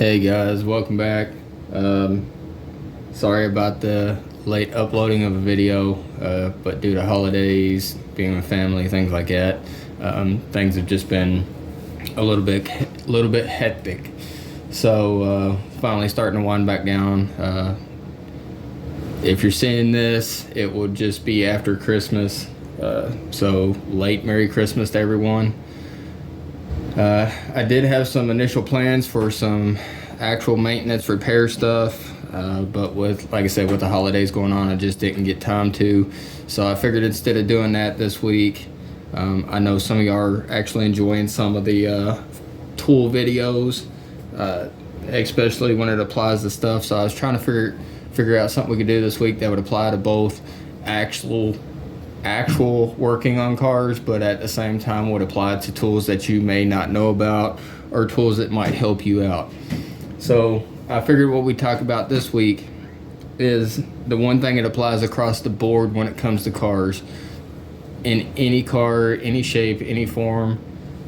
Hey guys, welcome back. Sorry about the late uploading of a video, but due to holidays, being with family, things like that, things have just been a little bit hectic. So finally starting to wind back down. If you're seeing this, it will just be after Christmas. So late Merry Christmas to everyone. I did have some initial plans for some actual maintenance repair stuff, but like I said, with the holidays going on, I just didn't get time to. So I figured instead of doing that this week, I know some of you are actually enjoying some of the tool videos, especially when it applies to stuff. So I was trying to figure out something we could do this week that would apply to both actual working on cars, but at the same time would apply to tools that you may not know about or tools that might help you out. So I figured what we talk about this week is the one thing that applies across the board when it comes to cars, in any car, any shape, any form,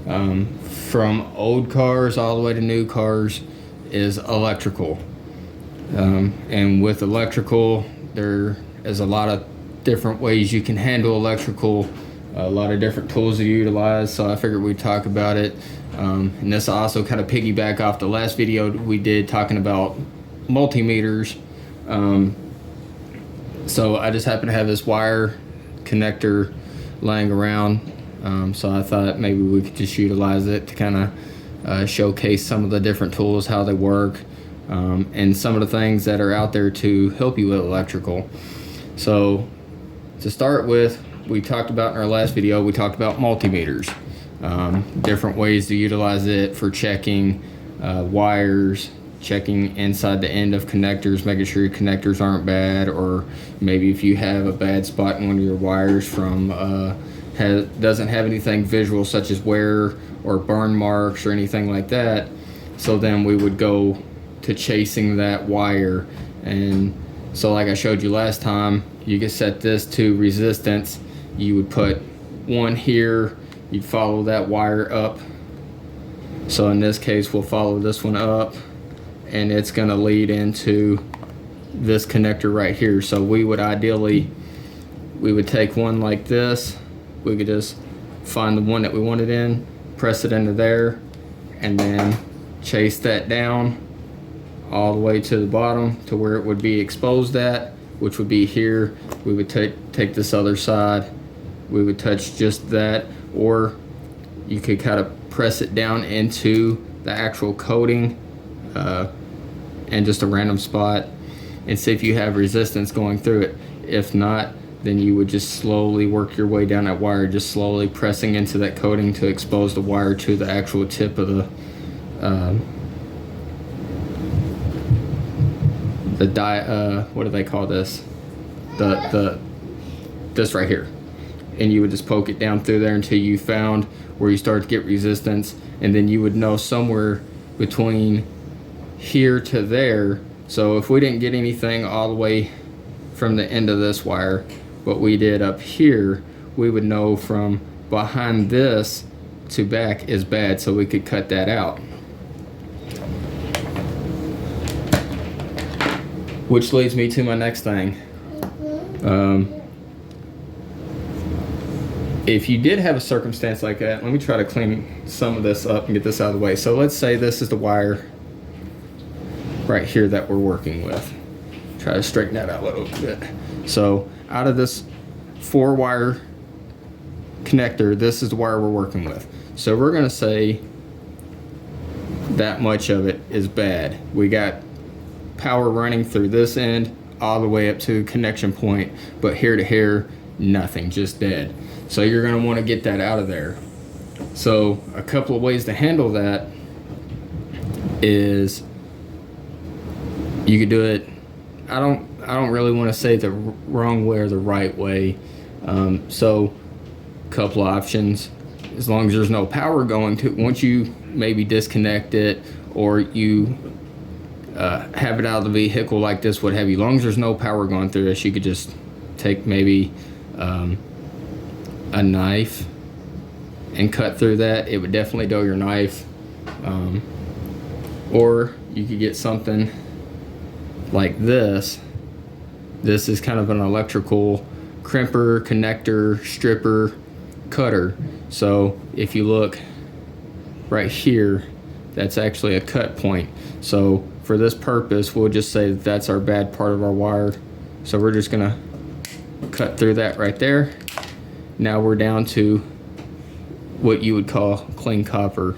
from old cars all the way to new cars, is electrical. And with electrical, there is a lot of different ways you can handle electrical, a lot of different tools to utilize. So I figured we'd talk about it. And this also kind of piggyback off the last video we did talking about multimeters. So I just happen to have this wire connector laying around. So I thought maybe we could just utilize it to kind of showcase some of the different tools, how they work, and some of the things that are out there to help you with electrical. So to start with, we talked about in our last video, we talked about multimeters, different ways to utilize it for checking wires, checking inside the end of connectors, making sure your connectors aren't bad, or maybe if you have a bad spot in one of your wires from doesn't have anything visual such as wear or burn marks or anything like that. So then we would go to chasing that wire. And so like I showed you last time, you can set this to resistance. You would put one here, you'd follow that wire up. So in this case, we'll follow this one up, and it's gonna lead into this connector right here. So we would take one like this. We could just find the one that we wanted in, press it into there, and then chase that down all the way to the bottom to where it would be exposed at, which would be here. We would take this other side, we would touch just that, or you could kind of press it down into the actual coating and just a random spot and see if you have resistance going through it. If not, then you would just slowly work your way down that wire, just slowly pressing into that coating to expose the wire to the actual tip of the what do they call this? This right here. And you would just poke it down through there until you found where you start to get resistance, and then you would know somewhere between here to there. So if we didn't get anything all the way from the end of this wire, what we did up here, we would know from behind this to back is bad, so we could cut that out. Which leads me to my next thing. If you did have a circumstance like that, let me try to clean some of this up and get this out of the way. So let's say this is the wire right here that we're working with. Try to straighten that out a little bit. So out of this 4-wire connector, this is the wire we're working with. So we're gonna say that much of it is bad. We got power running through this end all the way up to connection point, but here to here, nothing, just dead. So you're going to want to get that out of there. So a couple of ways to handle that is you could do it, I don't really want to say the wrong way or the right way. So a couple of options, as long as there's no power going to, once you maybe disconnect it or you have it out of the vehicle like this, what have you, as long as there's no power going through this, you could just take maybe a knife and cut through that. It would definitely dull your knife. Or you could get something like this. This is kind of an electrical crimper, connector, stripper, cutter. So if you look right here, that's actually a cut point. So for this purpose, we'll just say that that's our bad part of our wire. So we're just gonna cut through that right there. Now we're down to what you would call clean copper.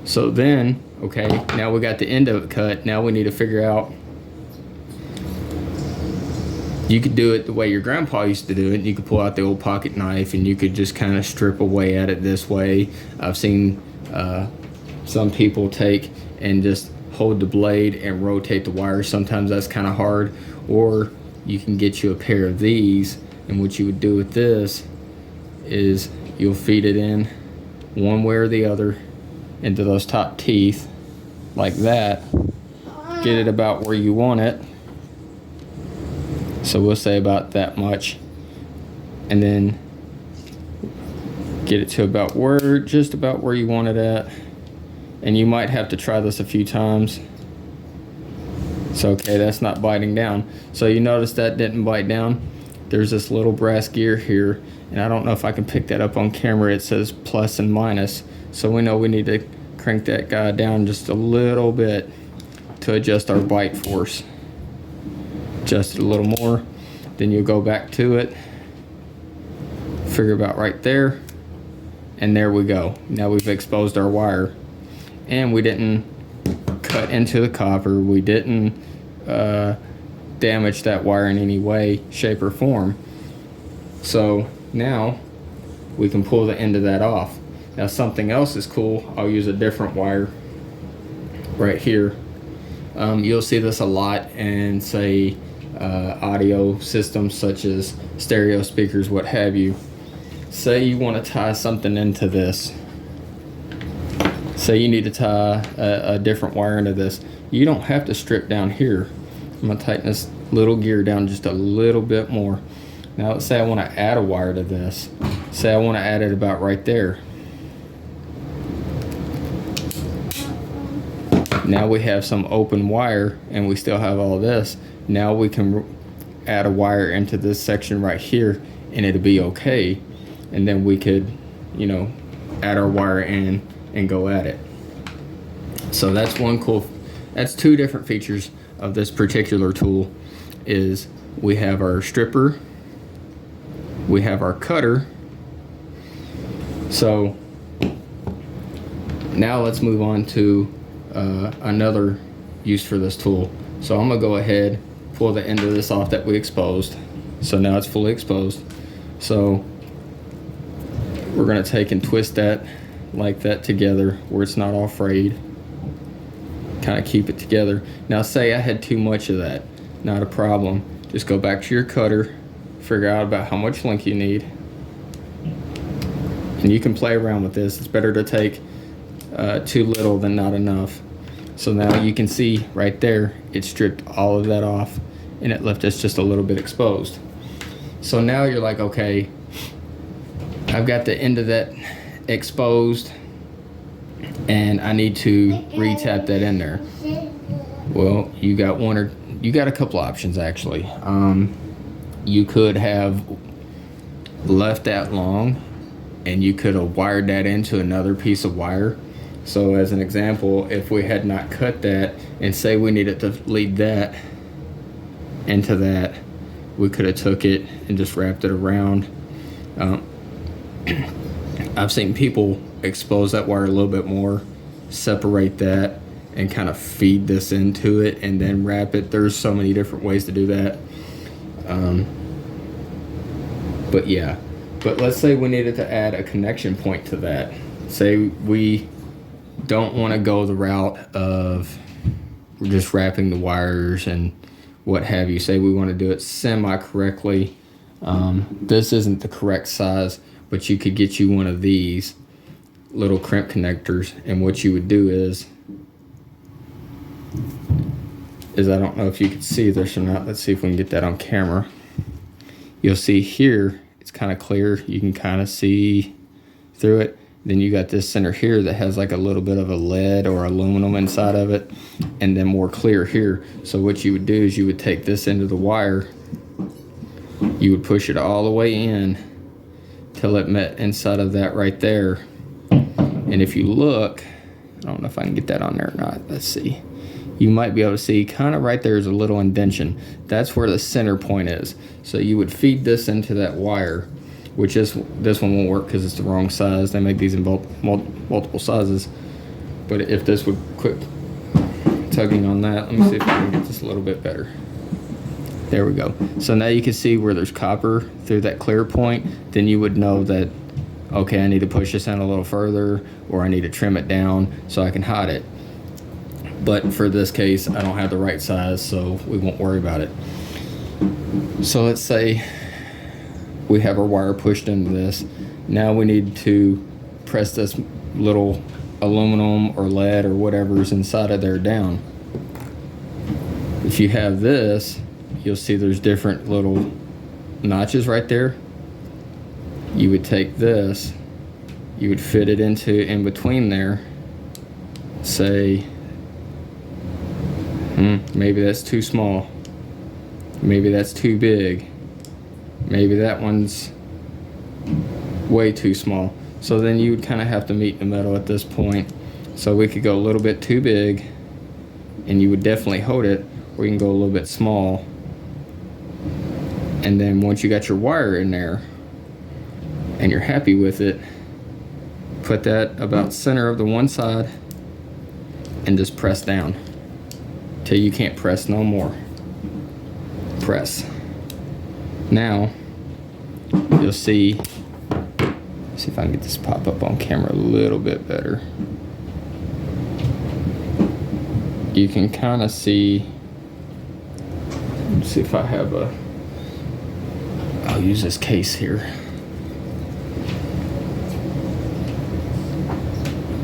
So then, okay, now we got the end of it cut. Now we need to figure out, you could do it the way your grandpa used to do it. You could pull out the old pocket knife and you could just kind of strip away at it this way. I've seen some people take and just hold the blade and rotate the wire. Sometimes that's kind of hard. Or you can get you a pair of these, and what you would do with this is you'll feed it in one way or the other into those top teeth like that. Get it about where you want it. So we'll say about that much, and then get it to about where, just about where you want it at. And you might have to try this a few times. So okay, that's not biting down. So you notice that didn't bite down. There's this little brass gear here, and I don't know if I can pick that up on camera. It says plus and minus. So we know we need to crank that guy down just a little bit to adjust our bite force. Adjust it a little more. Then you'll go back to it. Figure about right there. And there we go. Now we've exposed our wire. And we didn't cut into the copper. We didn't damage that wire in any way, shape, or form. So now we can pull the end of that off. Now something else is cool. I'll use a different wire right here. You'll see this a lot in, say, audio systems such as stereo speakers, what have you. Say you want to tie something into this. Say you need to tie a different wire into this. You don't have to strip down here. I'm going to tighten this little gear down just a little bit more. Now let's say I want to add a wire to this. Say I want to add it about right there. Now we have some open wire and we still have all this. Now we can add a wire into this section right here and it'll be okay. And then we could, you know, add our wire in and go at it. So that's one cool, that's two different features of this particular tool. Is we have our stripper, we have our cutter. So now let's move on to another use for this tool. So I'm gonna go ahead, pull the end of this off that we exposed. So now it's fully exposed. So we're gonna take and twist that like that together where it's not all frayed. Kind of keep it together. Now say I had too much of that, not a problem. Just go back to your cutter, figure out about how much length you need. And you can play around with this. It's better to take too little than not enough. So now you can see right there, it stripped all of that off and it left us just a little bit exposed. So now you're like, okay, I've got the end of that exposed and I need to re-tap that in there. Well, you got a couple options actually. You could have left that long and you could have wired that into another piece of wire. So as an example, if we had not cut that and say we needed to lead that into that, we could have took it and just wrapped it around. I've seen people expose that wire a little bit more, separate that, and kind of feed this into it and then wrap it. There's so many different ways to do that. But yeah, but let's say we needed to add a connection point to that. Say we don't want to go the route of just wrapping the wires and what have you. Say we want to do it semi-correctly. This isn't the correct size, but you could get you one of these little crimp connectors, and what you would do is I don't know if you can see this or not. Let's see if we can get that on camera. You'll see here it's kind of clear. You can kind of see through it. Then you got this center here that has like a little bit of a lead or aluminum inside of it, and then more clear here. So what you would do is you would take this end of the wire, you would push it all the way in till it met inside of that right there. And if you look, I don't know if I can get that on there or not. Let's see. You might be able to see kind of right there is a little indentation. That's where the center point is. So you would feed this into that wire, which is, this one won't work because it's the wrong size. They make these in multiple sizes. But if this would quit tugging on that, let me see if I can get this a little bit better. There we go. So now you can see where there's copper through that clear point. Then you would know that, okay, I need to push this in a little further, or I need to trim it down so I can hide it. But for this case, I don't have the right size, so we won't worry about it. So let's say we have our wire pushed into this. Now we need to press this little aluminum or lead or whatever's inside of there down. If you have this, you'll see there's different little notches right there. You would take this, you would fit it into in between there. Say, maybe that's too small. Maybe that's too big. Maybe that one's way too small. So then you would kind of have to meet in the middle at this point. So we could go a little bit too big, and you would definitely hold it, or you can go a little bit small. And then once you got your wire in there and you're happy with it, put that about center of the one side and just press down till you can't press no more. Press. Now you'll see, let's see if I can get this pop up on camera a little bit better. You can kind of see, let's see if I have I'll use this case here.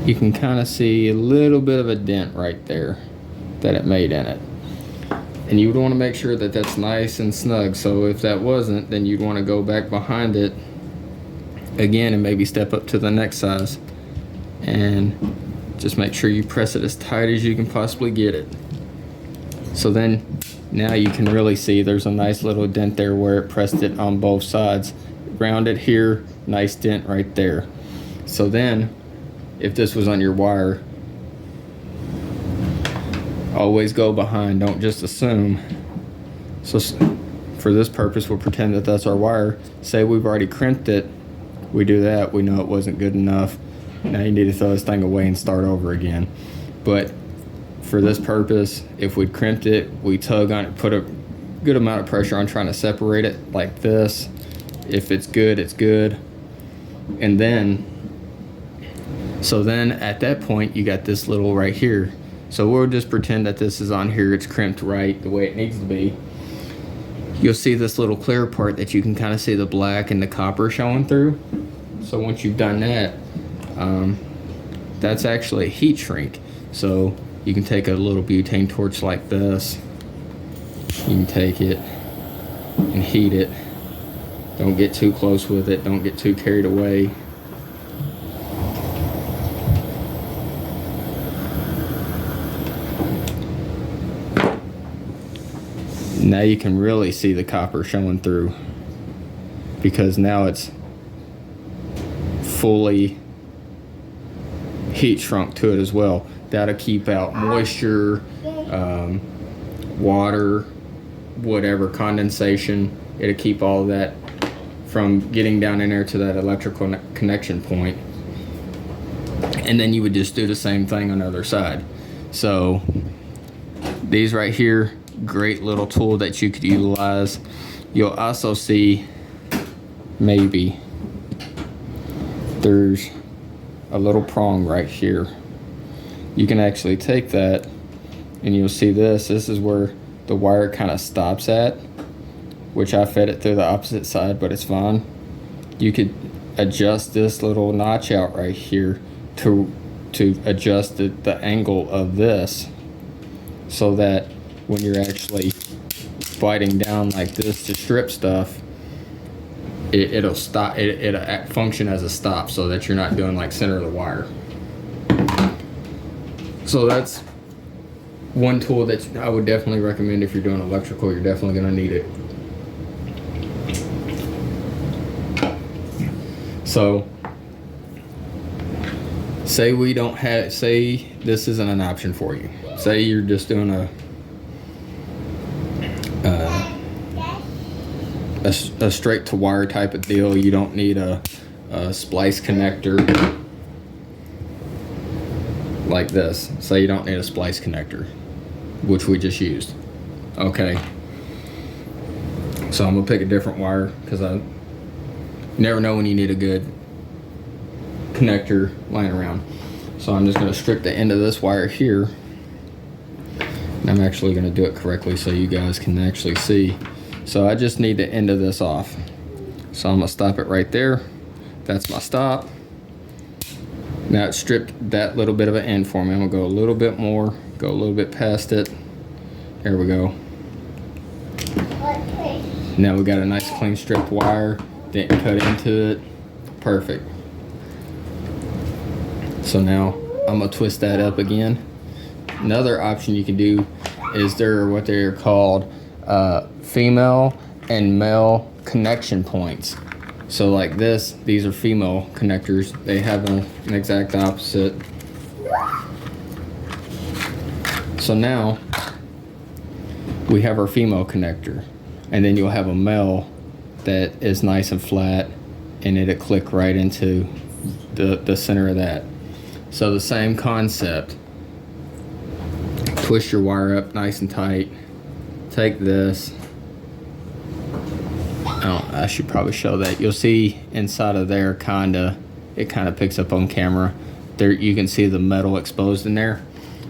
You can kind of see a little bit of a dent right there that it made in it. And you would want to make sure that that's nice and snug. So if that wasn't, then you'd want to go back behind it again and maybe step up to the next size. And just make sure you press it as tight as you can possibly get it. So then now you can really see there's a nice little dent there where it pressed it on both sides. Rounded here, nice dent right there. So then if this was on your wire, always go behind, don't just assume. So for this purpose, we'll pretend that that's our wire. Say we've already crimped it, we do that, we know it wasn't good enough. Now you need to throw this thing away and start over again. But for this purpose, if we crimped it, we tug on it, put a good amount of pressure on trying to separate it like this. If it's good, it's good. And then, so then at that point, you got this little right here. So we'll just pretend that this is on here, it's crimped right the way it needs to be. You'll see this little clear part that you can kind of see the black and the copper showing through. So once you've done that, that's actually a heat shrink. So you can take a little butane torch like this. You can take it and heat it. Don't get too close with it, don't get too carried away. Now you can really see the copper showing through, because now it's fully heat shrunk to it as well. That'll keep out moisture, water, whatever, condensation. It'll keep all of that from getting down in there to that electrical connection point. And then you would just do the same thing on the other side. So these right here, great little tool that you could utilize. You'll also see maybe there's a little prong right here. You can actually take that and you'll see this is where the wire kind of stops at, which I fed it through the opposite side, but it's fine. You could adjust this little notch out right here to adjust the angle of this, so that when you're actually biting down like this to strip stuff, it'll stop. It'll function as a stop, so that you're not doing like center of the wire. So that's one tool that I would definitely recommend if you're doing electrical. You're definitely going to need it. So say we don't have, say this isn't an option for you. Say you're just doing a straight to wire type of deal. You don't need a splice connector like this. Say you don't need a splice connector, which we just used. Okay. So I'm gonna pick a different wire because I never know when you need a good connector lying around. So I'm just gonna strip the end of this wire here. And I'm actually gonna do it correctly so you guys can actually see. So I just need the end of this off. So I'm gonna stop it right there. That's my stop. Now it stripped that little bit of an end for me. I'm gonna go a little bit more, go a little bit past it. There we go. Now we got a nice clean stripped wire. Didn't cut into it. Perfect. So now I'm gonna twist that up again. Another option you can do is there are what they're called female and male connection points. So like this, these are female connectors. They have an exact opposite. So now we have our female connector, and then you'll have a male that is nice and flat, and it'll click right into the center of that. So the same concept. Twist your wire up nice and tight. Take this. Oh, I should probably show that. You'll see inside of there it kind of picks up on camera. There you can see the metal exposed in there.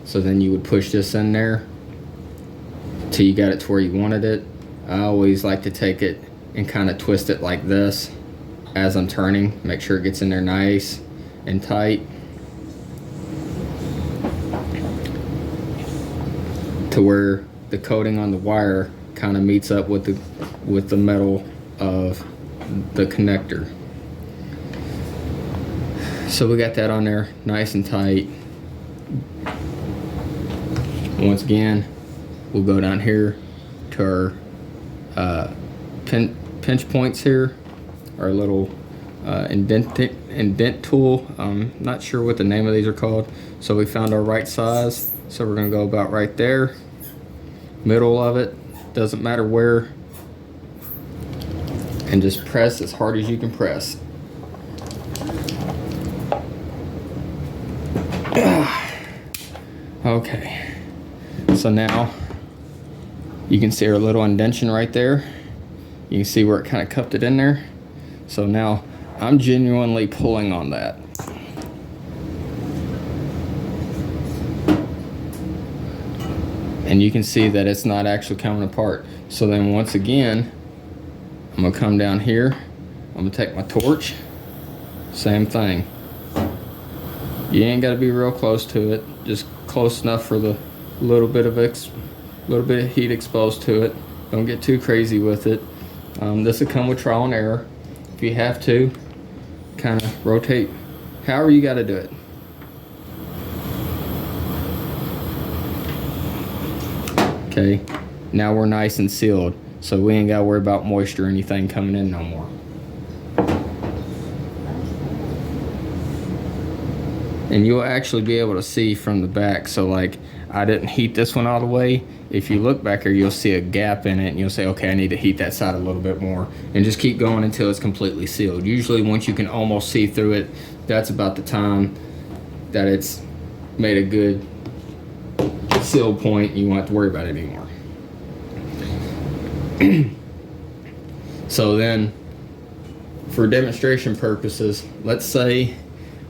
So then you would push this in there till you got it to where you wanted it. I always like to take it and kind of twist it like this as I'm turning. Make sure it gets in there nice and tight to where the coating on the wire kind of meets up with the metal of the connector. So we got that on there nice and tight. Once again, we'll go down here to our pinch points here, our little indent tool. I'm not sure what the name of these are called. So we found our right size. So we're gonna go about right there, middle of it, doesn't matter where, and just press as hard as you can press. Okay, so now you can see our little indentation right there. You can see where it kind of cupped it in there. So now I'm genuinely pulling on that. And you can see that it's not actually coming apart. So then once again, I'm gonna come down here. I'm gonna take my torch. Same thing. You ain't gotta be real close to it. Just close enough for the little bit of heat exposed to it. Don't get too crazy with it. This will come with trial and error. If you have to, kind of rotate however you gotta do it. Okay, now we're nice and sealed, so we ain't gotta worry about moisture or anything coming in no more. And you'll actually be able to see from the back. So like, I didn't heat this one all the way. If you look back here, you'll see a gap in it, and you'll say, okay, I need to heat that side a little bit more, and just keep going until it's completely sealed. Usually once you can almost see through it, that's about the time that it's made a good seal point. You won't have to worry about it anymore. So then, for demonstration purposes, let's say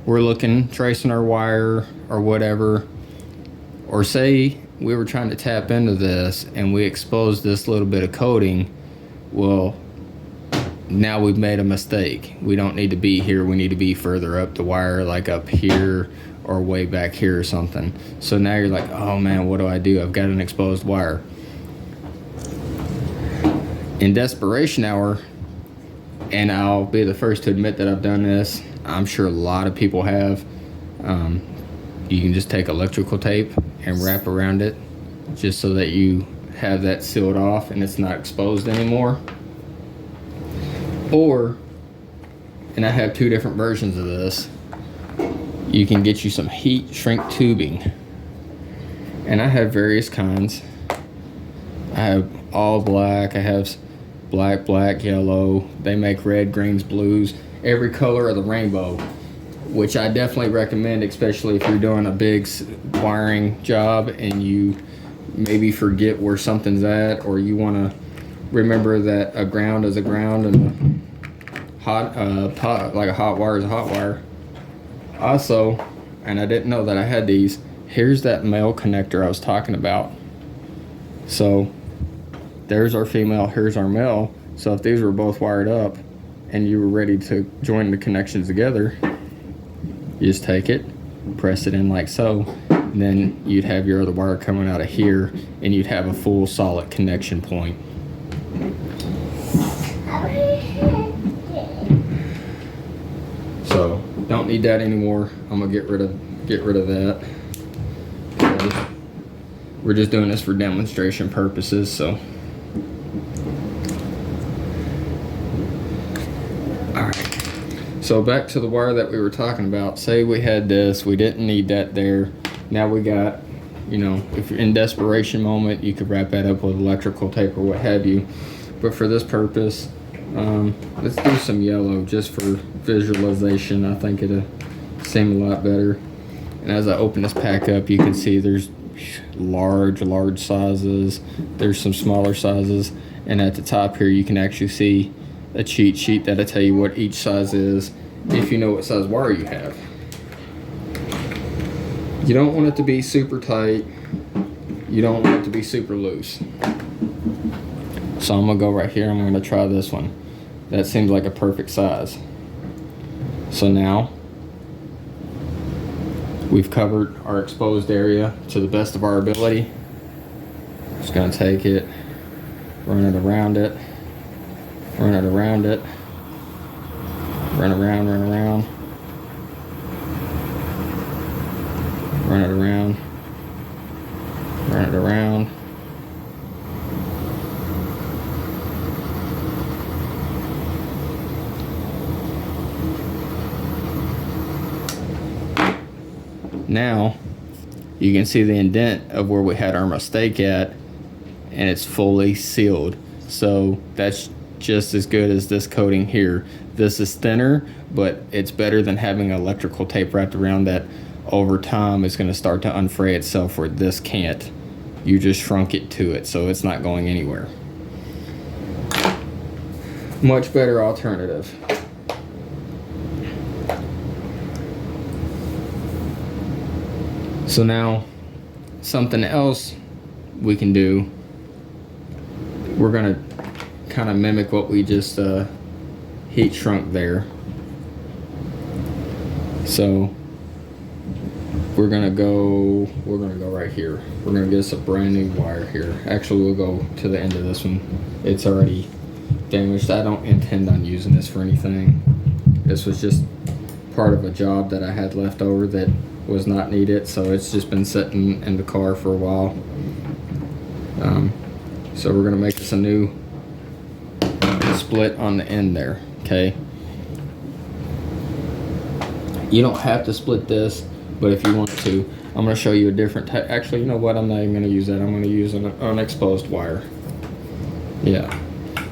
we're tracing our wire or whatever, or say we were trying to tap into this and we exposed this little bit of coating. Well, now we've made a mistake. We don't need to be here. We need to be further up the wire, like up here or way back here or something. So now you're like, oh man, what do? I've got an exposed wire. In desperation hour, And I'll be the first to admit that I've done this. I'm sure a lot of people have. You can just take electrical tape and wrap around it just so that you have that sealed off and it's not exposed anymore. Or, and I have two different versions of this, you can get you some heat shrink tubing. And I have various kinds. I have all black, I have black, yellow. They make red, greens, blues, every color of the rainbow, which I definitely recommend, especially if you're doing a big wiring job and you maybe forget where something's at, or you want to remember that a ground is a ground and a hot like a hot wire is a hot wire. Also, and I didn't know that I had these, here's that male connector I was talking about. So there's our female, here's our male. So if these were both wired up and you were ready to join the connections together, you just take it, press it in like so, and then you'd have your other wire coming out of here and you'd have a full solid connection point. So don't need that anymore. I'm gonna get rid of that. We're just doing this for demonstration purposes, so. Alright. So back to the wire that we were talking about. Say we had this, we didn't need that there. Now we got, you know, if you're in desperation moment, you could wrap that up with electrical tape or what have you. But for this purpose, let's do some yellow just for visualization. I think it'll seem a lot better. And as I open this pack up, you can see there's large sizes. There's some smaller sizes. And at the top here, you can actually see a cheat sheet that'll tell you what each size is if you know what size wire you have. You don't want it to be super tight. You don't want it to be super loose. So I'm gonna go right here. I'm gonna try this one. That seems like a perfect size. So now we've covered our exposed area to the best of our ability. Just gonna take it, run it around it, run it around it, run around, run around, run it around, run it around. Now you can see the indent of where we had our mistake at, and it's fully sealed. So that's just as good as this coating here. This is thinner, but it's better than having electrical tape wrapped around that over time is going to start to unfray itself, where this can't. You just shrunk it to it, so it's not going anywhere. Much better alternative. So now, something else we can do, we're gonna kind of mimic what we just heat shrunk there. So we're gonna go right here. We're gonna get us a brand new wire here. Actually, we'll go to the end of this one. It's already damaged. I don't intend on using this for anything. This was just part of a job that I had left over that was not needed, so it's just been sitting in the car for a while. So we're gonna make this a new split on the end there, okay? You don't have to split this, but if you want to, I'm gonna show you a different type. Actually, you know what? I'm not even gonna use that. I'm gonna use an unexposed wire. Yeah.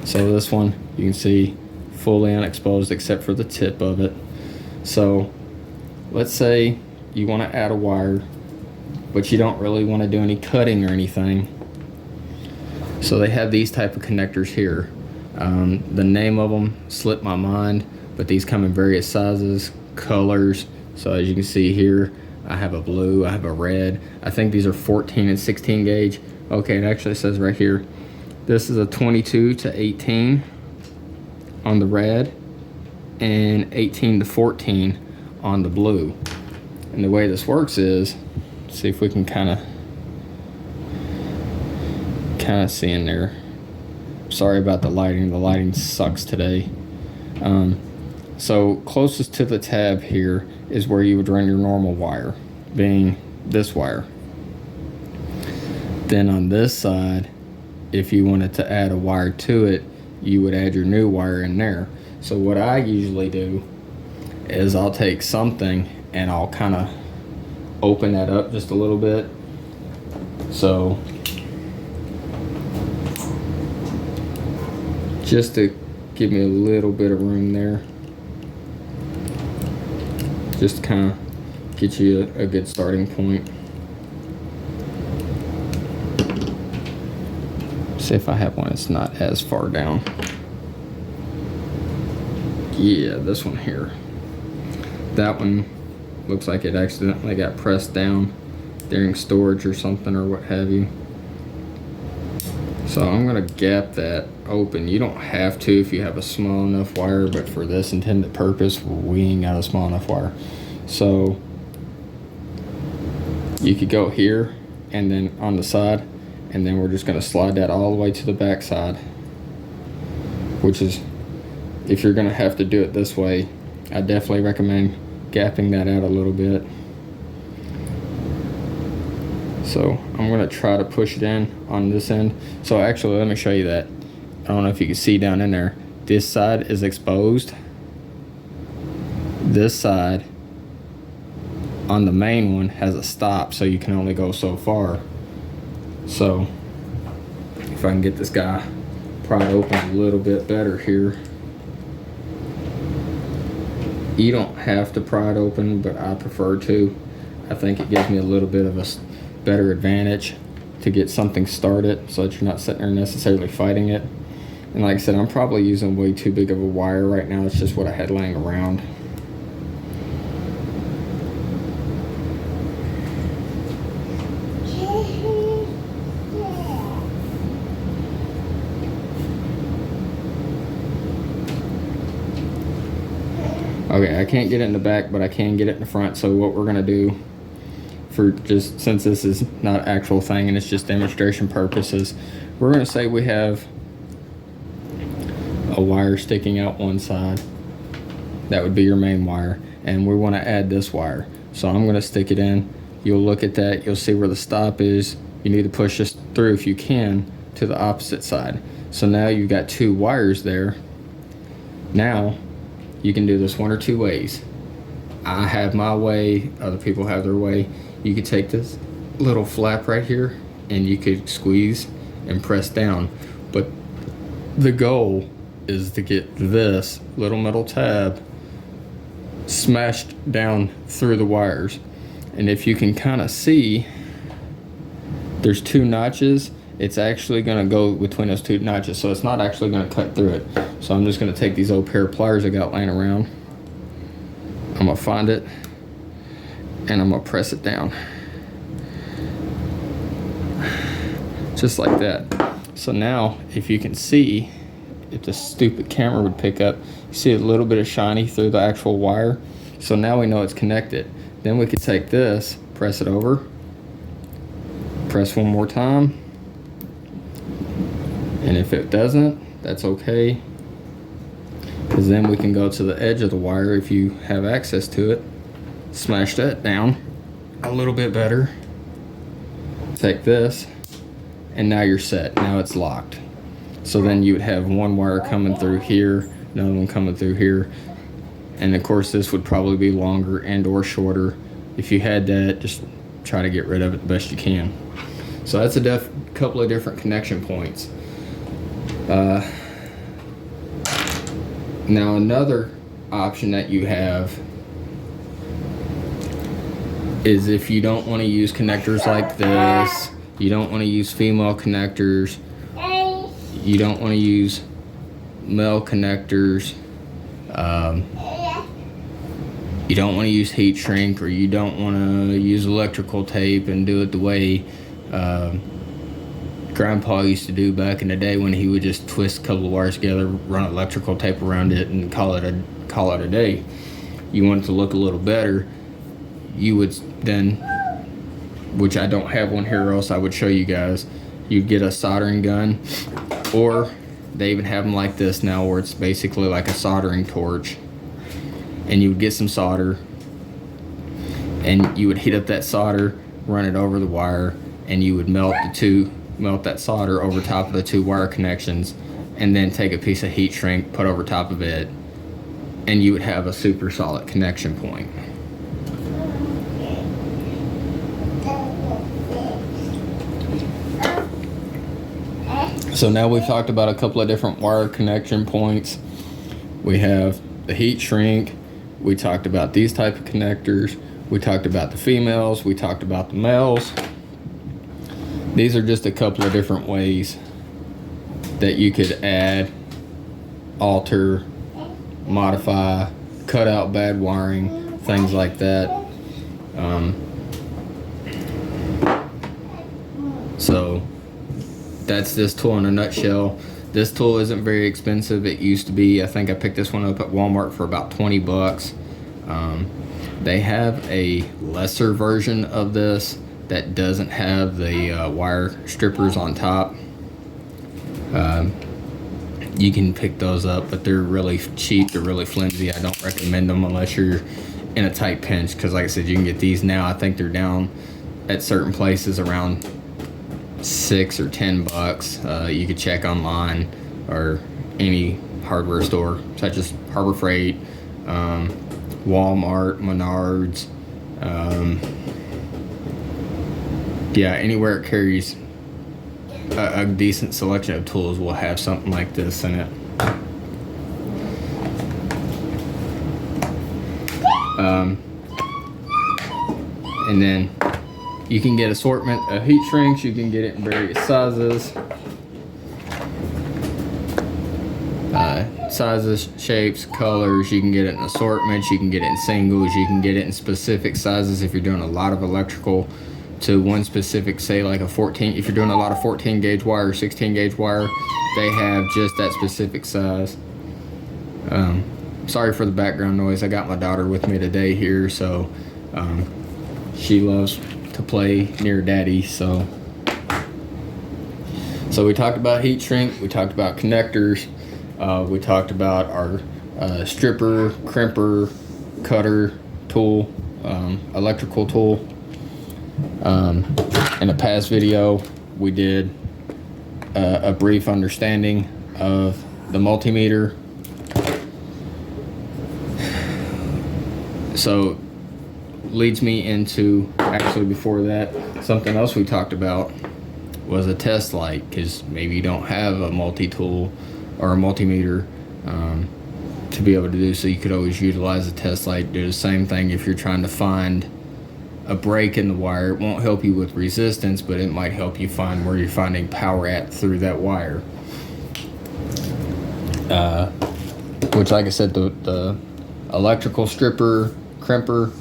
So this one, you can see fully unexposed except for the tip of it. So let's say you want to add a wire, but you don't really want to do any cutting or anything. So they have these type of connectors here. The name of them slipped my mind, but these come in various sizes, colors. So as you can see here, I have a blue, I have a red. I think these are 14 and 16 gauge. Okay, it actually says right here, this is a 22 to 18 on the red and 18 to 14 on the blue. And the way this works is, see if we can kind of see in there. Sorry about the lighting. The lighting sucks today. So closest to the tab here is where you would run your normal wire, being this wire. Then on this side, if you wanted to add a wire to it, you would add your new wire in there. So what I usually do is I'll take something and I'll kind of open that up just a little bit. So just to give me a little bit of room there, just to kind of get you a good starting point. See if I have one that's not as far down. Yeah, this one here. That one looks like it accidentally got pressed down during storage or something or what have you. So I'm gonna gap that open. You don't have to if you have a small enough wire, but for this intended purpose, we ain't got a small enough wire. So you could go here and then on the side, and then we're just gonna slide that all the way to the back side, which is, if you're gonna have to do it this way, I definitely recommend gapping that out a little bit. So I'm gonna try to push it in on this end. So actually, let me show you that. I don't know if you can see down in there. This side is exposed. This side on the main one has a stop, so you can only go so far. So if I can get this guy pried open a little bit better here. You don't have to pry it open, but I prefer to. I think it gives me a little bit of a better advantage to get something started so that you're not sitting there necessarily fighting it. And like I said, I'm probably using way too big of a wire right now. It's just what I had laying around. Okay, I can't get it in the back, but I can get it in the front. So what we're gonna do, for just since this is not an actual thing and it's just demonstration purposes, we're gonna say we have a wire sticking out one side. That would be your main wire, and we want to add this wire. So I'm gonna stick it in. You'll look at that, you'll see where the stop is. You need to push this through if you can to the opposite side. So now you've got two wires there. Now you can do this one or two ways. I have my way, other people have their way. You could take this little flap right here and you could squeeze and press down. But the goal is to get this little metal tab smashed down through the wires. And if you can kind of see, there's two notches. It's actually gonna go between those two notches, so it's not actually gonna cut through it. So I'm just gonna take these old pair of pliers I got laying around. I'm gonna find it and I'm gonna press it down. Just like that. So now, if you can see, if the stupid camera would pick up, you see a little bit of shiny through the actual wire. So now we know it's connected. Then we could take this, press it over, press one more time. And if it doesn't, that's okay. Because then we can go to the edge of the wire if you have access to it. Smash that down a little bit better. Take this, and now you're set. Now it's locked. So then you would have one wire coming through here, another one coming through here. And of course this would probably be longer and or shorter. If you had that, just try to get rid of it the best you can. So that's a couple of different connection points. Now another option that you have is if you don't want to use connectors like this, you don't want to use female connectors, you don't want to use male connectors, you don't want to use heat shrink, or you don't want to use electrical tape and do it the way Grandpa used to do back in the day when he would just twist a couple of wires together, run electrical tape around it, and call it a day. You want it to look a little better. You would then, which I don't have one here, or else I would show you guys. You'd get a soldering gun, or They even have them like this now, where it's basically like a soldering torch, and you would get some solder and you would heat up that solder, run it over the wire, and you would melt that solder over top of the two wire connections, and then take a piece of heat shrink, put over top of it, and you would have a super solid connection point. So now we've talked about a couple of different wire connection points. We have the heat shrink. We talked about these type of connectors. We talked about the females. We talked about the males. These are just a couple of different ways that you could add, alter, modify, cut out bad wiring, things like that. So that's this tool in a nutshell. This tool isn't very expensive. It used to be, I think I picked this one up at Walmart for about 20 bucks. They have a lesser version of this that doesn't have the wire strippers on top. You can pick those up, but they're really cheap. They're really flimsy. I don't recommend them unless you're in a tight pinch, because like I said, you can get these now. I think they're down at certain places around $6 or $10. You could check online or any hardware store such as Harbor Freight, Walmart, Menards, yeah, anywhere it carries a decent selection of tools will have something like this in it. And then you can get assortment of heat shrinks. You can get it in various sizes. Sizes, shapes, colors. You can get it in assortments. You can get it in singles. You can get it in specific sizes if you're doing a lot of electrical to one specific, say like a 14. If you're doing a lot of 14 gauge wire or 16 gauge wire, they have just that specific size. Sorry for the background noise. I got my daughter with me today here, so she loves to play near daddy. So we talked about heat shrink. We talked about connectors. We talked about our stripper, crimper, cutter tool, electrical tool. In a past video, we did a brief understanding of the multimeter. So leads me into, actually before that, something else we talked about was a test light, because maybe you don't have a multi-tool or a multimeter to be able to do, so you could always utilize a test light. Do the same thing if you're trying to find a break in the wire. It won't help you with resistance, but it might help you find where you're finding power at through that wire. Which, like I said, the electrical stripper, crimper,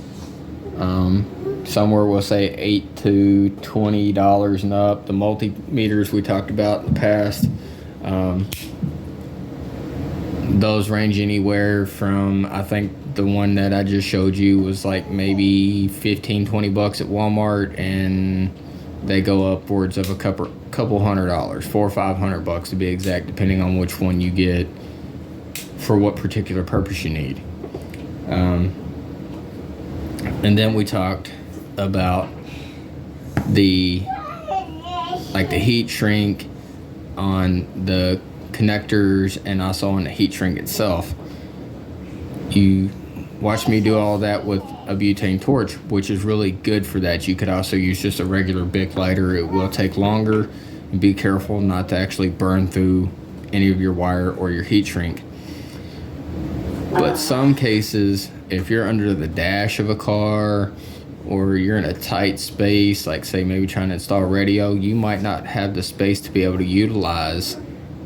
somewhere we'll say $8 to $20 and up. The multimeters we talked about in the past, those range anywhere from, I think the one that I just showed you was like maybe 15-20 bucks at Walmart, and they go upwards of a couple $100, $400 or $500 to be exact, depending on which one you get for what particular purpose you need. And then we talked about the heat shrink on the connectors and also on the heat shrink itself. You watch me do all that with a butane torch, which is really good for that. You could also use just a regular Bic lighter. It will take longer, and be careful not to actually burn through any of your wire or your heat shrink. But some cases, if you're under the dash of a car or you're in a tight space, like say maybe trying to install radio, you might not have the space to be able to utilize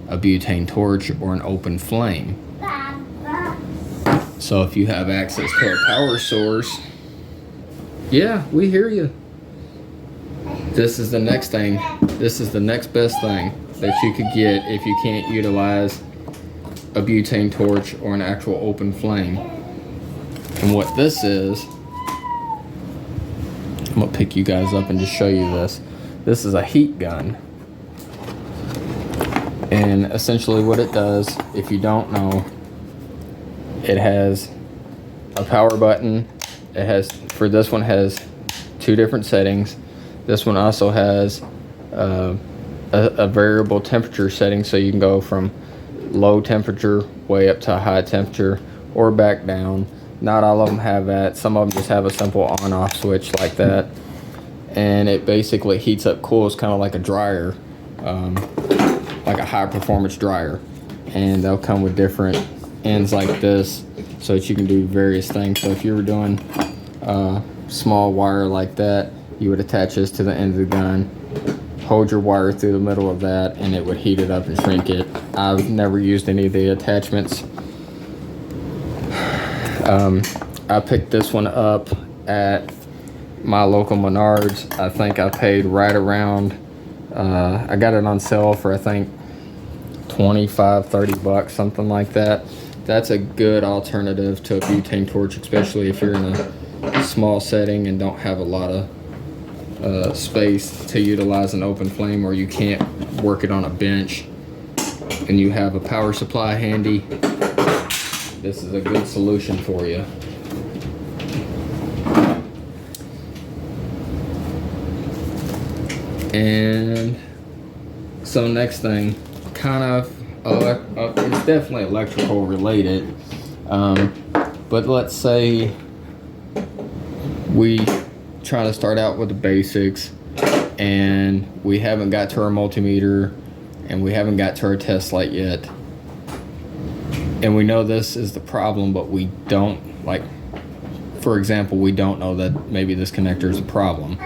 a butane torch or an open flame. So if you have access to a power source, yeah, we hear you. This is the next thing. This is the next best thing that you could get if you can't utilize a butane torch or an actual open flame. And what this is, I'm gonna pick you guys up and just show you this. This is a heat gun. And And essentially what it does, if you don't know, it has a power button. It has, for this one, has 2 different settings. This one also has a variable temperature setting, so you can go from low temperature way up to high temperature or back down. Not all of them have that. Some of them just have a simple on-off switch like that, and it basically heats up, cools, kind of like a dryer, like a high performance dryer. And they'll come with different ends like this so that you can do various things. So if you were doing small wire like that, you would attach this to the end of the gun, hold your wire through the middle of that, and it would heat it up and shrink it. I've never used any of the attachments. I picked this one up at my local Menards. I think I paid right around, I got it on sale for I think 25, 30 bucks, something like that. That's a good alternative to a butane torch, especially if you're in a small setting and don't have a lot of space to utilize an open flame, or you can't work it on a bench and you have a power supply handy. This is a good solution for you. And so next thing, kind of it's definitely electrical related, but let's say we try to start out with the basics and we haven't got to our multimeter and we haven't got to our test light yet, and we know this is the problem, but we don't, like, for example, we don't know that maybe this connector is a problem,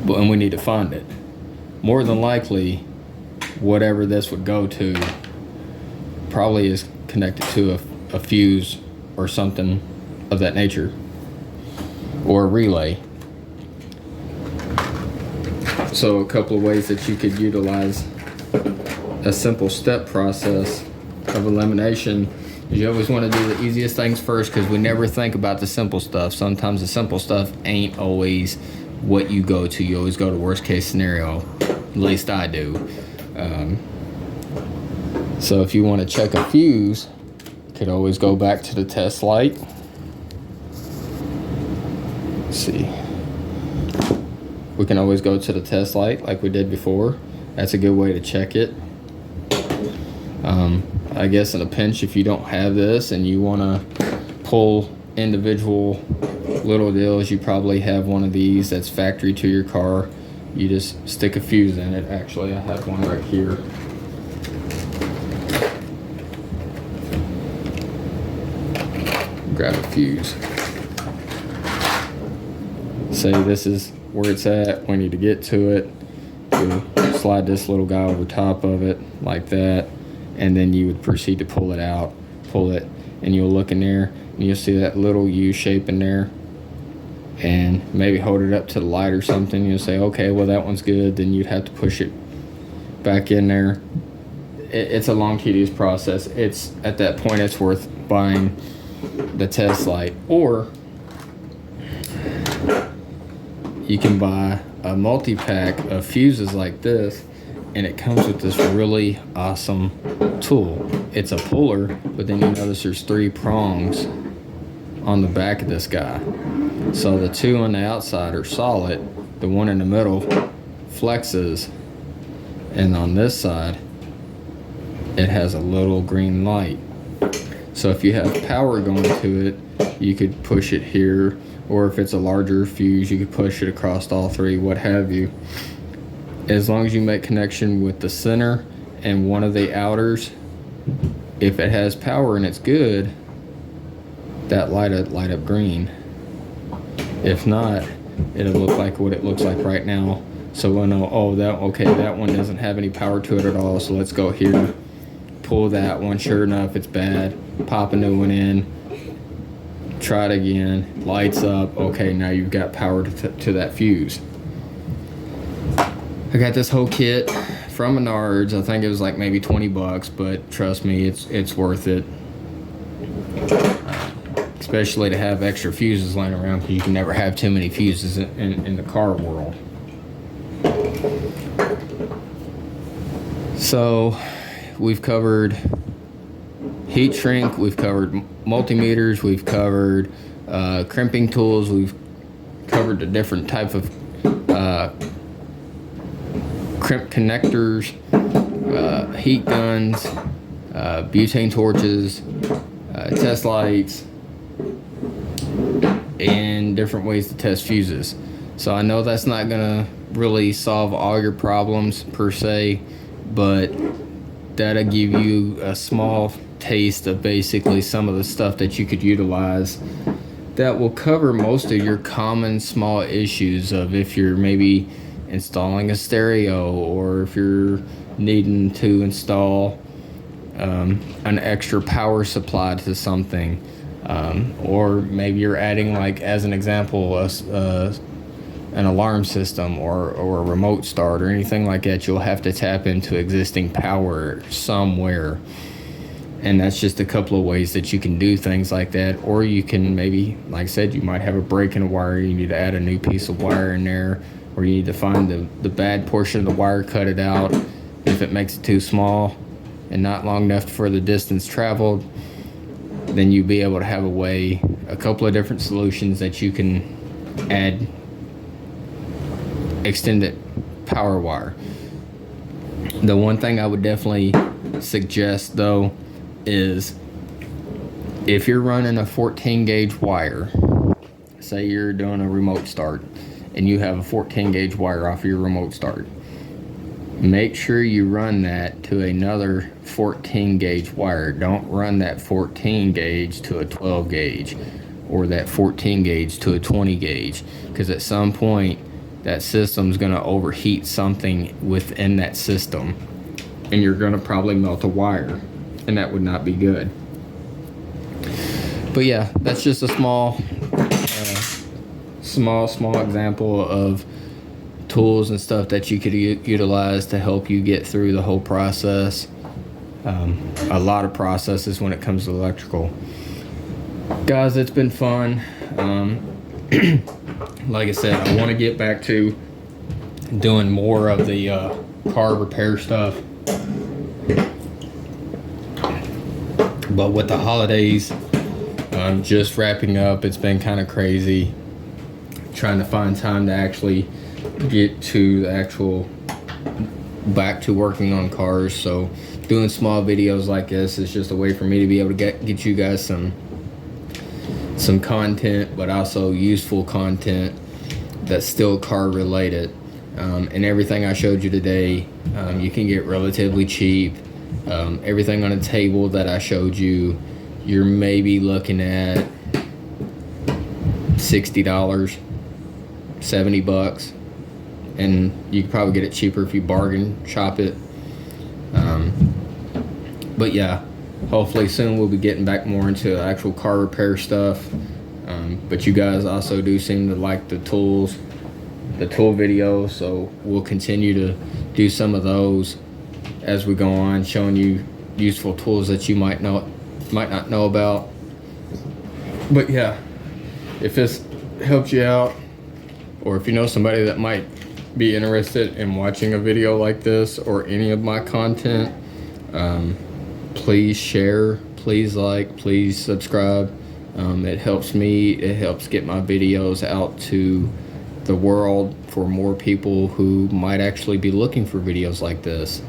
but and we need to find it. More than likely, whatever this would go to probably is connected to a fuse or something of that nature, or a relay. So a couple of ways that you could utilize a simple step process of elimination is you always want to do the easiest things first, because we never think about the simple stuff. Sometimes the simple stuff ain't always what you go to. You always go to worst case scenario. At least I do. So if you want to check a fuse, you could always go back to the test light. Let's see. We can always go to the test light like we did before. That's a good way to check it. I guess in a pinch, if you don't have this and you want to pull individual little deals, you probably have one of these that's factory to your car. You just stick a fuse in it. Actually, I have one right here. Grab a fuse. Say this is where it's at. We need to get to it. You slide this little guy over top of it like that, and then you would proceed to pull it out. Pull it, and you'll look in there, and you'll see that little U shape in there. And maybe hold it up to the light or something. You'll say, okay, well, that one's good. Then you'd have to push it back in there. It's a long, tedious process. It's at that point, it's worth buying the test light, or you can buy a multi-pack of fuses like this, and it comes with this really awesome tool. It's a puller, but then you notice there's 3 prongs on the back of this guy. So the 2 on the outside are solid, the one in the middle flexes, and on this side it has a little green light. So if you have power going to it, you could push it here, or if it's a larger fuse, you could push it across all 3, what have you. As long as you make connection with the center and one of the outers, if it has power and it's good, that light up green. If not, it'll look like what it looks like right now. So we'll know, oh, that one doesn't have any power to it at all, so let's go here, pull that one. Sure enough, it's bad. Pop a new one in, try it again, lights up. Okay, now you've got power to that fuse. I got this whole kit from Menards. I think it was like maybe 20 bucks, but trust me, it's worth it. Especially to have extra fuses laying around, because you can never have too many fuses in the car world. So we've covered heat shrink, we've covered multimeters, we've covered crimping tools, we've covered the different type of crimp connectors, heat guns, butane torches, test lights, and different ways to test fuses. So I know that's not gonna really solve all your problems per se, but that'll give you a small taste of basically some of the stuff that you could utilize that will cover most of your common small issues of if you're maybe installing a stereo, or if you're needing to install an extra power supply to something, or maybe you're adding, like as an example, an alarm system or a remote start or anything like that. You'll have to tap into existing power somewhere, and that's just a couple of ways that you can do things like that. Or you can maybe, like I said, you might have a break in a wire, you need to add a new piece of wire in there, or you need to find the bad portion of the wire, cut it out if it makes it too small and not long enough for the distance traveled. Then you'll be able to have a couple of different solutions that you can add extended power wire. The one thing I would definitely suggest though is, if you're running a 14 gauge wire, say you're doing a remote start and you have a 14 gauge wire off of your remote start, make sure you run that to another 14 gauge wire. Don't run that 14 gauge to a 12 gauge or that 14 gauge to a 20 gauge, because at some point that system's going to overheat something within that system and you're going to probably melt a wire, and that would not be good. But yeah, that's just a small example of tools and stuff that you could utilize to help you get through the whole process. A lot of processes when it comes to electrical. Guys, it's been fun. Like I said, I want to get back to doing more of the car repair stuff. But with the holidays just wrapping up, it's been kind of crazy trying to find time to actually get to the actual back to working on cars. So doing small videos like this is just a way for me to be able to get you guys some content, but also useful content that's still car related. And everything I showed you today, you can get relatively cheap. Everything on a table that I showed you, you're maybe looking at $60, $70, and you can probably get it cheaper if you bargain shop it. But yeah, hopefully soon we'll be getting back more into actual car repair stuff. But you guys also do seem to like the tool videos, so we'll continue to do some of those as we go on, showing you useful tools that you might not know about. But yeah, if this helped you out, or if you know somebody that might be interested in watching a video like this or any of my content, please share, please like, please subscribe. It helps me, it helps get my videos out to the world for more people who might actually be looking for videos like this.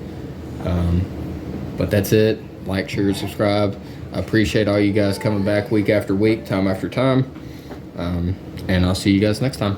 But that's it. Like, share, subscribe. I appreciate all you guys coming back week after week, time after time. And I'll see you guys next time.